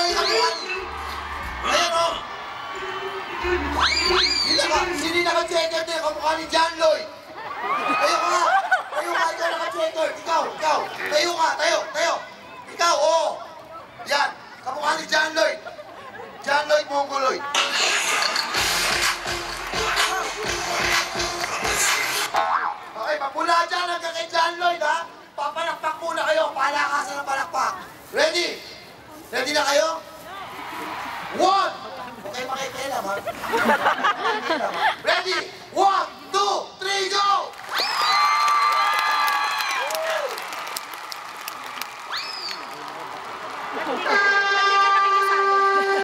yung kamukha ni... Ayan o. Sino yung naka-checker na yung kamukha ni John Lloyd? Tayo ka nga. Tayo ka, ikaw naka-checker. Ikaw. Tayo ka, tayo. Ikaw, oo. Yan, kamukha ni John Lloyd. John Lloyd Mongoloid. Okay, papula dyan hanggang kay John Lloyd, ha? Papalakpak muna kayo. Palakasan ng palakpak. Ready? Ready na kayo? 1! Okay, makikialam, ha? Ready? 1, 2, 3, go! Ah!